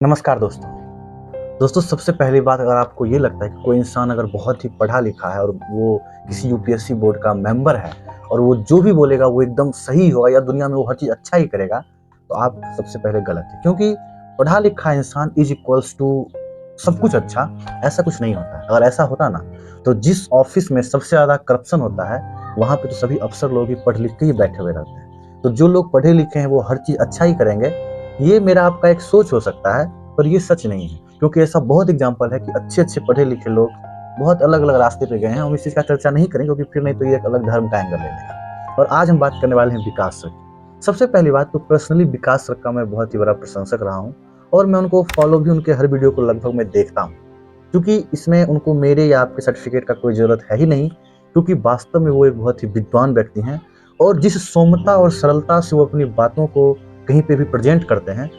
नमस्कार दोस्तों। दोस्तों सबसे पहली बात, अगर आपको ये लगता है कि कोई इंसान अगर बहुत ही पढ़ा लिखा है और वो किसी यूपीएससी बोर्ड का मेंबर है और वो जो भी बोलेगा वो एकदम सही होगा या दुनिया में वो हर चीज़ अच्छा ही करेगा, तो आप सबसे पहले गलत है। क्योंकि पढ़ा लिखा इंसान इज इक्वल्स टू सब कुछ अच्छा, ऐसा कुछ नहीं होता है। अगर ऐसा होता ना, तो जिस ऑफिस में सबसे ज़्यादा करप्शन होता है वहाँ पे तो सभी अफसर लोग ही पढ़ लिख के ही बैठे हुए रहते हैं। तो जो लोग पढ़े लिखे हैं वो हर चीज़ अच्छा ही करेंगे, ये मेरा आपका एक सोच हो सकता है, पर ये सच नहीं है। क्योंकि ऐसा बहुत एग्जाम्पल है कि अच्छे-अच्छे पढ़े लिखे लोग बहुत अलग-अलग रास्ते पे गए हैं। हम इस चीज़ का चर्चा नहीं करेंगे क्योंकि फिर नहीं तो ये एक अलग धर्म का एंगल ले लेगा। और आज हम बात करने वाले हैं विकास सर की। सबसे पहली बात तो पर्सनली विकास सर का मैं बहुत ही बड़ा प्रशंसक रहा हूँ और मैं उनको फॉलो भी उनके हर वीडियो को लगभग मैं देखता हूँ। क्योंकि इसमें उनको मेरे या आपके सर्टिफिकेट का कोई ज़रूरत है ही नहीं, क्योंकि वास्तव में वो एक बहुत ही विद्वान व्यक्ति हैं और जिस सौम्यता और सरलता से वो अपनी बातों को कहीं पे भी प्रेजेंट करते हैं,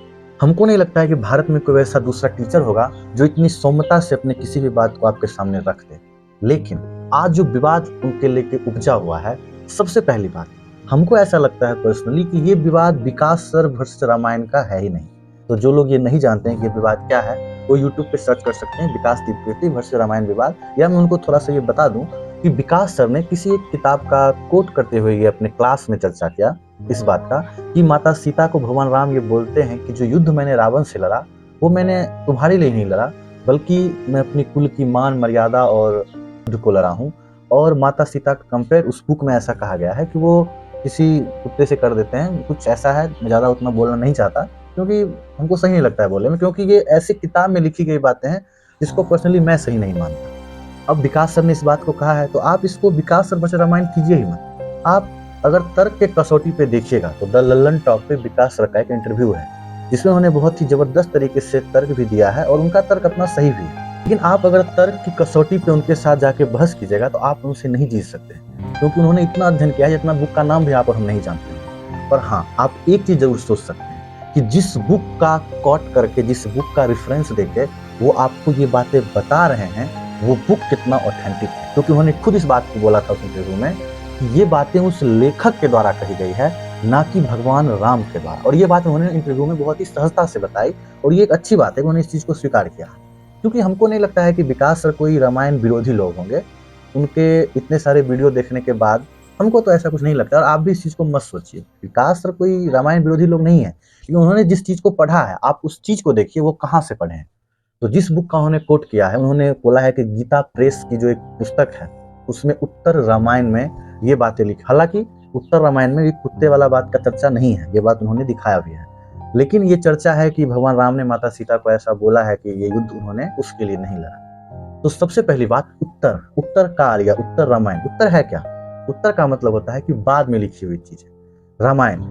हमको नहीं लगता है कि भारत में कोई ऐसा दूसरा टीचर होगा जो इतनी सौम्यता से अपने किसी भी बात को आपके सामने रख दे। लेकिन आज जो विवाद उनके लेके उपजा हुआ है, सबसे पहली बात, हमको ऐसा लगता है पर्सनली कि ये विवाद विकास सर वर्सेस रामायण का है ही नहीं। तो जो लोग ये नहीं जानते हैं कि ये विवाद क्या है, वो यूट्यूब पे सर्च कर सकते हैं, विकास द्विवेदी वर्सेस रामायण विवाद। या मैं उनको थोड़ा सा ये बता दूं कि विकास सर ने किसी एक किताब का कोट करते हुए ये अपने क्लास में चर्चा किया इस बात का कि माता सीता को भगवान राम ये बोलते हैं कि जो युद्ध मैंने रावण से लड़ा वो मैंने तुम्हारे लिए नहीं लड़ा, बल्कि मैं अपनी कुल की मान मर्यादा और युद्ध को लड़ा हूँ। और माता सीता का कंपेयर उस बुक में ऐसा कहा गया है कि वो किसी कुत्ते से कर देते हैं, कुछ ऐसा है। मैं ज़्यादा उतना बोलना नहीं चाहता क्योंकि हमको सही नहीं लगता है बोलने में, क्योंकि ये ऐसी किताब में लिखी गई बातें हैं जिसको पर्सनली मैं सही नहीं मानता। अब विकास सर ने इस बात को कहा है तो आप इसको विकास सर वर्सेस रामायण कीजिए ही मत। आप अगर तर्क के कसौटी पे देखिएगा तो द लल्लन टॉक पे विकास सर का एक इंटरव्यू है जिसमें उन्होंने बहुत ही जबरदस्त तरीके से तर्क भी दिया है और उनका तर्क अपना सही भी है। लेकिन आप अगर तर्क की कसौटी पे उनके साथ जाके बहस कीजिएगा तो आप उनसे नहीं जीत सकते, क्योंकि उन्होंने इतना अध्ययन किया है जितना बुक का नाम भी आप और हम नहीं जानते। पर हाँ, आप एक चीज जरूर सोच सकते हैं कि जिस बुक का कोट करके, जिस बुक का रेफरेंस देके वो आपको ये बातें बता रहे हैं, वो बुक कितना ऑथेंटिक है। क्योंकि उन्होंने खुद इस बात को बोला था उस इंटरव्यू में कि ये बातें उस लेखक के द्वारा कही गई है, ना कि भगवान राम के द्वारा। और ये बात उन्होंने इंटरव्यू में बहुत ही सहजता से बताई और ये एक अच्छी बात है कि उन्होंने इस चीज़ को स्वीकार किया। क्योंकि हमको नहीं लगता है कि विकास सर कोई रामायण विरोधी लोग होंगे। उनके इतने सारे वीडियो देखने के बाद हमको तो ऐसा कुछ नहीं लगता और आप भी इस चीज़ को मत सोचिए। विकास सर कोई रामायण विरोधी लोग नहीं है, क्योंकि उन्होंने जिस चीज़ को पढ़ा है आप उस चीज़ को देखिए वो कहाँ से पढ़े हैं। तो जिस बुक का उन्होंने कोट किया है, उन्होंने बोला है कि गीता प्रेस की जो एक पुस्तक है उसमें उत्तर रामायण में ये बातें लिखी। हालांकि उत्तर रामायण में ये कुत्ते वाला बात का चर्चा नहीं है, ये बात उन्होंने दिखाया भी है। लेकिन ये चर्चा है कि भगवान राम ने माता सीता को ऐसा बोला है कि ये युद्ध उन्होंने उसके लिए नहीं लड़ा। तो सबसे पहली बात, उत्तर, उत्तर काल या उत्तर रामायण, उत्तर है क्या? उत्तर का मतलब होता है कि बाद में लिखी हुई चीज। रामायण,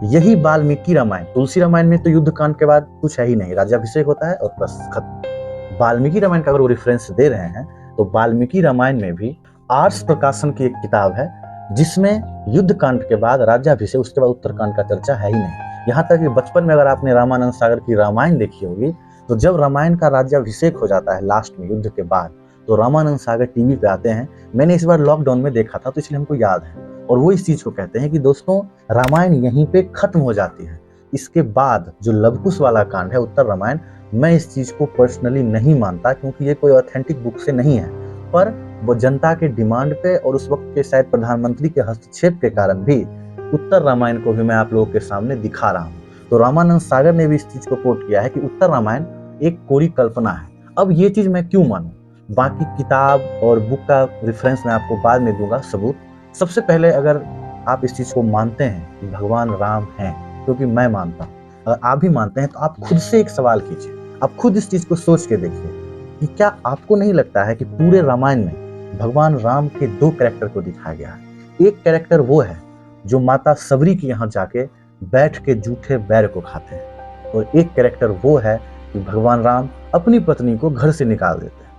यही वाल्मीकि रामायण। तुलसी रामायण में तो युद्ध कांड के बाद कुछ है ही नहीं, राज्याभिषेक होता है और बस खत्म। वाल्मीकि रामायण का अगर वो रेफरेंस दे रहे हैं तो वाल्मीकि रामायण में भी आर्ष प्रकाशन की एक किताब है जिसमें युद्ध कांड के बाद राज्याभिषेक, उसके बाद उत्तरकांड का चर्चा है ही नहीं। यहाँ तक कि बचपन में अगर आपने रामानंद सागर की रामायण देखी होगी तो जब रामायण का राज्याभिषेक हो जाता है लास्ट में युद्ध के बाद, तो रामानंद सागर टीवी पे आते हैं। मैंने इस बार लॉकडाउन में देखा था तो इसलिए हमको याद है। और वो इस चीज को कहते हैं कि दोस्तों रामायण यहीं पे खत्म हो जाती है। इसके बाद जो लवकुश वाला कांड है उत्तर रामायण, मैं इस चीज को पर्सनली नहीं मानता क्योंकि ये कोई ऑथेंटिक बुक से नहीं है। पर वो जनता के डिमांड पे और उस वक्त के शायद प्रधानमंत्री के हस्तक्षेप के कारण भी उत्तर रामायण को भी मैं आप लोगों के सामने दिखा रहा हूँ। तो रामानंद सागर ने भी इस चीज को कोट किया है कि उत्तर रामायण एक कोरी कल्पना है। अब ये चीज मैं क्यों मानूं? बाकी किताब और बुक का रेफरेंस मैं आपको बाद में दूंगा, सबूत। सबसे पहले अगर आप इस चीज को मानते हैं कि भगवान राम हैं, क्योंकि मैं मानता हूँ, अगर आप भी मानते हैं तो आप खुद से एक सवाल कीजिए, आप खुद इस चीज को सोच के देखिए कि क्या आपको नहीं लगता है कि पूरे रामायण में भगवान राम के दो कैरेक्टर को दिखाया गया है। एक कैरेक्टर वो है जो माता सबरी के यहाँ जाके बैठ के जूठे बैर को खाते हैं, और एक कैरेक्टर वो है कि भगवान राम अपनी पत्नी को घर से निकाल देते हैं।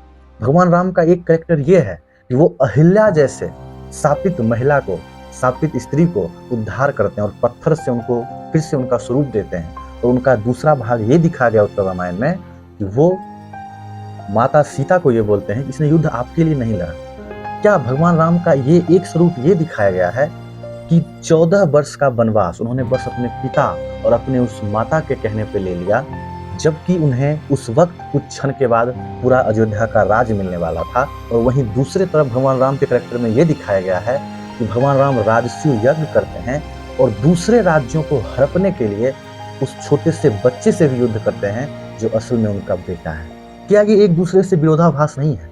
भगवान राम का एक कैरेक्टर ये है कि वो अहिल्या जैसे शापित महिला को, शापित स्त्री को उद्धार करते हैं और पत्थर से उनको फिर से उनका स्वरूप देते हैं। तो उनका दूसरा भाग ये दिखा गया उत्तर रामायण में कि वो माता सीता को ये बोलते हैं इसने युद्ध आपके लिए नहीं लड़ा। क्या भगवान राम का ये एक स्वरूप ये दिखाया गया है कि 14 वर्ष का वनवास उन्होंने बस अपने पिता और अपने उस माता के कहने पे ले लिया जबकि उन्हें उस वक्त कुछ क्षण के बाद पूरा अयोध्या का राज मिलने वाला था। और वहीं दूसरे तरफ भगवान राम के कैरेक्टर में ये दिखाया गया है कि भगवान राम राजसूय यज्ञ करते हैं और दूसरे राज्यों को हड़पने के लिए उस छोटे से बच्चे से भी युद्ध करते हैं जो असल में उनका बेटा है। क्या ये एक दूसरे से विरोधाभास नहीं है?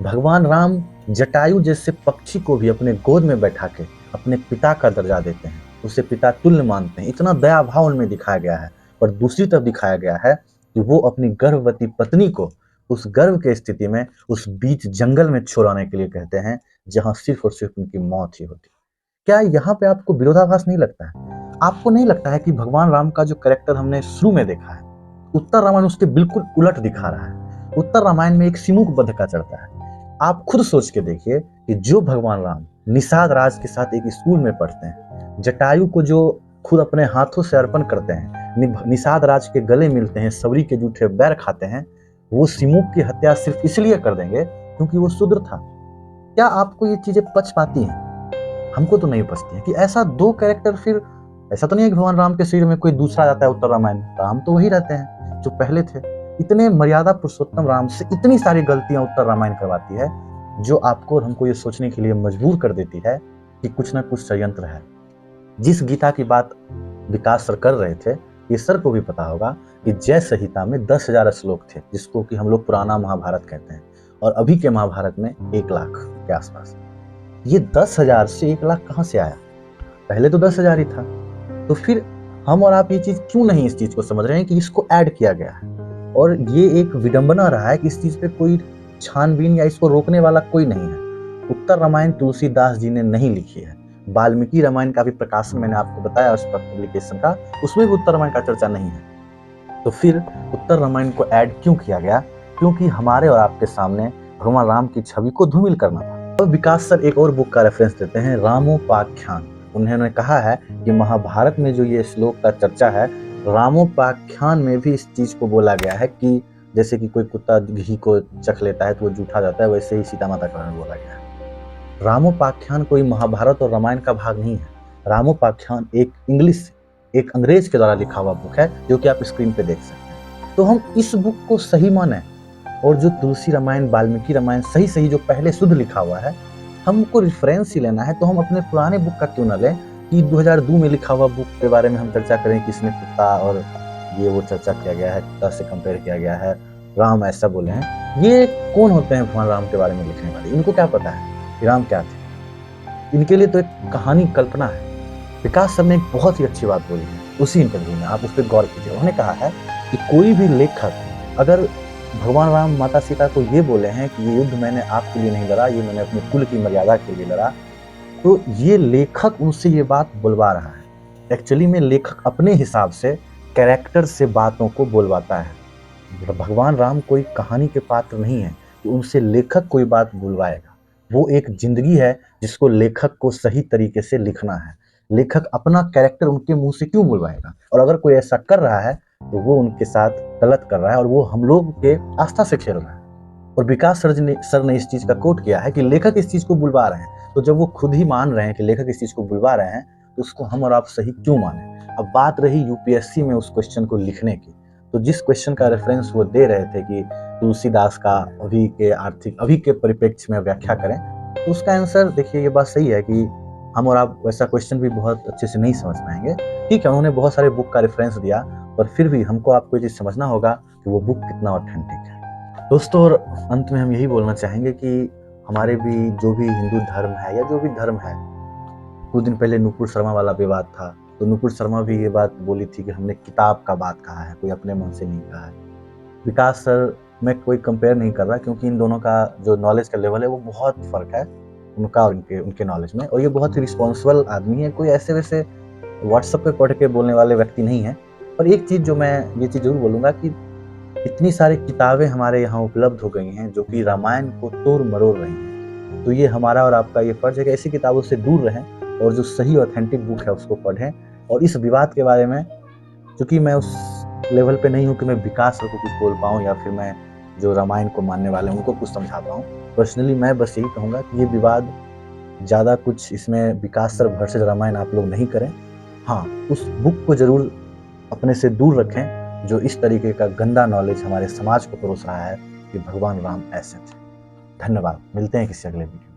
भगवान राम जटायु जैसे पक्षी को भी अपने गोद में बैठा के अपने पिता का दर्जा देते हैं, उसे पिता तुल्य मानते हैं। इतना दया भाव उनमें दिखाया गया है। पर दूसरी तरफ दिखाया गया है कि वो अपनी गर्भवती पत्नी को उस गर्भ के स्थिति में उस बीच जंगल में छोड़ाने के लिए कहते हैं, जहां सिर्फ और सिर्फ उनकी मौत ही होती। क्या यहाँ पे आपको विरोधाभास नहीं लगता है? आपको नहीं लगता है कि भगवान राम का जो कैरेक्टर हमने शुरू में देखा है, उत्तर रामायण उसके बिल्कुल उलट दिखा रहा है। उत्तर रामायण में एक सिमुक बध का चढ़ता है। आप खुद सोच के देखिए कि जो भगवान राम निषाद राज के साथ एक स्कूल में पढ़ते हैं, जटायु को जो खुद अपने हाथों से अर्पण करते हैं, निषाद राज के गले मिलते हैं, सबरी के जूठे बैर खाते हैं, वो सिमुक की हत्या सिर्फ इसलिए कर देंगे क्योंकि वो शूद्र था। क्या आपको ये चीजें पच पाती हैं? हमको तो नहीं पचती है कि ऐसा दो कैरेक्टर। फिर ऐसा तो नहीं है कि भगवान राम के शरीर में कोई दूसरा जाता है उत्तर रामायण में, राम तो वही रहते हैं जो पहले थे। इतने मर्यादा पुरुषोत्तम राम से इतनी सारी गलतियां उत्तर रामायण करवाती है, जो आपको और हमको ये सोचने के लिए मजबूर कर देती है कि कुछ ना कुछ षड्यंत्र है। जिस गीता की बात विकास सर कर रहे थे, ये सर को भी पता होगा कि जय संहिता में 10,000 श्लोक थे, जिसको कि हम लोग पुराना महाभारत कहते हैं, और अभी के महाभारत में 1 लाख के आसपास। ये 10,000 से 1 लाख कहाँ से आया? पहले तो 10,000 ही था। तो फिर हम और आप ये चीज क्यों नहीं इस चीज को समझ रहे हैं कि इसको ऐड किया गया है? और ये एक विडंबना रहा है कि इस चीज पे कोई छानबीन या इसको रोकने वाला कोई नहीं है। उत्तर रामायण तुलसीदास जी ने नहीं लिखी है। वाल्मीकि रामायण का भी प्रकाशन मैंने आपको बताया उस पब्लिकेशन का, उसमें भी उत्तर रामायण का चर्चा नहीं है। तो फिर उत्तर रामायण को ऐड क्यों किया गया? क्योंकि हमारे और आपके सामने भगवान राम की छवि को धूमिल करना था। तो विकास सर एक और बुक का रेफरेंस देते हैं, रामोपाख्यान। उन्होंने कहा है कि महाभारत में जो ये श्लोक का चर्चा है, रामोपाख्यान में भी इस चीज को बोला गया है कि जैसे कि कोई कुत्ता घी को चख लेता है तो वो जूठा जाता है, वैसे ही सीता माता का बोला गया है। रामोपाख्यान कोई महाभारत और रामायण का भाग नहीं है। रामोपाख्यान एक अंग्रेज के द्वारा लिखा हुआ बुक है, जो कि आप स्क्रीन पे देख सकते हैं। तो हम इस बुक को सही माने, और जो तुलसी रामायण, वाल्मीकि रामायण सही जो पहले शुद्ध लिखा हुआ है, हमको रिफरेंस ही लेना है, तो हम अपने पुराने बुक का क्यों ना लें कि 2002 में लिखा हुआ बुक के बारे में हम चर्चा करें कि इसमें कुत्ता और ये वो चर्चा किया गया है, कुत्ता से कंपेयर किया गया है, राम ऐसा बोले हैं। ये कौन होते हैं भगवान राम के बारे में लिखने वाले? इनको क्या पता है कि राम क्या थे? इनके लिए तो एक कहानी कल्पना है। विकास सर ने एक बहुत ही अच्छी बात बोली है उसी इंटरव्यू में, आप उस पर गौर कीजिए। उन्होंने कहा है कि कोई भी लेखक अगर भगवान राम माता सीता को ये बोले हैं कि ये युद्ध मैंने आपके लिए नहीं लड़ा, ये मैंने अपने कुल की मर्यादा के लिए लड़ा, तो ये लेखक उनसे ये बात बुलवा रहा है। एक्चुअली में लेखक अपने हिसाब से कैरेक्टर से बातों को बुलवाता है। भगवान राम कोई कहानी के पात्र नहीं है कि उनसे लेखक कोई बात बुलवाएगा। वो एक जिंदगी है जिसको लेखक को सही तरीके से लिखना है। लेखक अपना कैरेक्टर उनके मुंह से क्यों बुलवाएगा? और अगर कोई ऐसा कर रहा है तो वो उनके साथ गलत कर रहा है और वो हम लोग के आस्था से खेल रहा है। और विकास सर ने इस चीज का कोट किया है कि लेखक इस चीज को बुलवा रहे हैं, तो जब वो खुद ही मान रहे हैं कि लेखक इस चीज को बुलवा रहे हैं, तो उसको हम और आप सही क्यों माने? अब बात रही यूपीएससी में उस क्वेश्चन को लिखने की, तो जिस क्वेश्चन का रेफरेंस वो दे रहे थे कि तुलसीदास का अभी के परिप्रेक्ष्य में व्याख्या करें, तो उसका आंसर देखिए, ये बात सही है कि हम और आप वैसा क्वेश्चन भी बहुत अच्छे से नहीं समझ पाएंगे। ठीक है, उन्होंने बहुत सारे बुक का रेफरेंस दिया, पर फिर भी हमको आपको ये चीज समझना होगा कि वो बुक कितना ऑथेंटिक है। दोस्तों, और अंत में हम यही बोलना चाहेंगे कि हमारे भी जो भी हिंदू धर्म है या जो भी धर्म है, कुछ दिन पहले नुपुर शर्मा वाला विवाद था, तो नुपुर शर्मा भी ये बात बोली थी कि हमने किताब का बात कहा है, कोई अपने मन से नहीं कहा है। विकास सर, मैं कोई कंपेयर नहीं कर रहा, क्योंकि इन दोनों का जो नॉलेज का लेवल है वो बहुत फर्क है, उनका और उनके नॉलेज में। और ये बहुत ही रिस्पॉन्सिबल आदमी है, कोई ऐसे वैसे व्हाट्सएप पे पढ़ के बोलने वाले व्यक्ति नहीं है। पर एक चीज़ जो मैं ये चीज़ जरूर बोलूँगा कि इतनी सारी किताबें हमारे यहाँ उपलब्ध हो गई हैं जो कि रामायण को तोड़ मरोड़ रही हैं, तो ये हमारा और आपका ये फर्ज है कि ऐसी किताबों से दूर रहें और जो सही ऑथेंटिक बुक है उसको पढ़ें। और इस विवाद के बारे में, चूँकि मैं उस लेवल पे नहीं हूँ कि मैं विकास सर को कुछ बोल पाऊँ या फिर मैं जो रामायण को मानने वाले हैं उनको कुछ समझा पाऊँ, पर्सनली मैं बस यही कहूँगा कि ये विवाद ज़्यादा कुछ इसमें विकास सर वर्सेस रामायण आप लोग नहीं करें। हाँ, उस बुक को ज़रूर अपने से दूर रखें जो इस तरीके का गंदा नॉलेज हमारे समाज को परोस रहा है कि भगवान राम ऐसे थे। धन्यवाद, मिलते हैं किसी अगले वीडियो।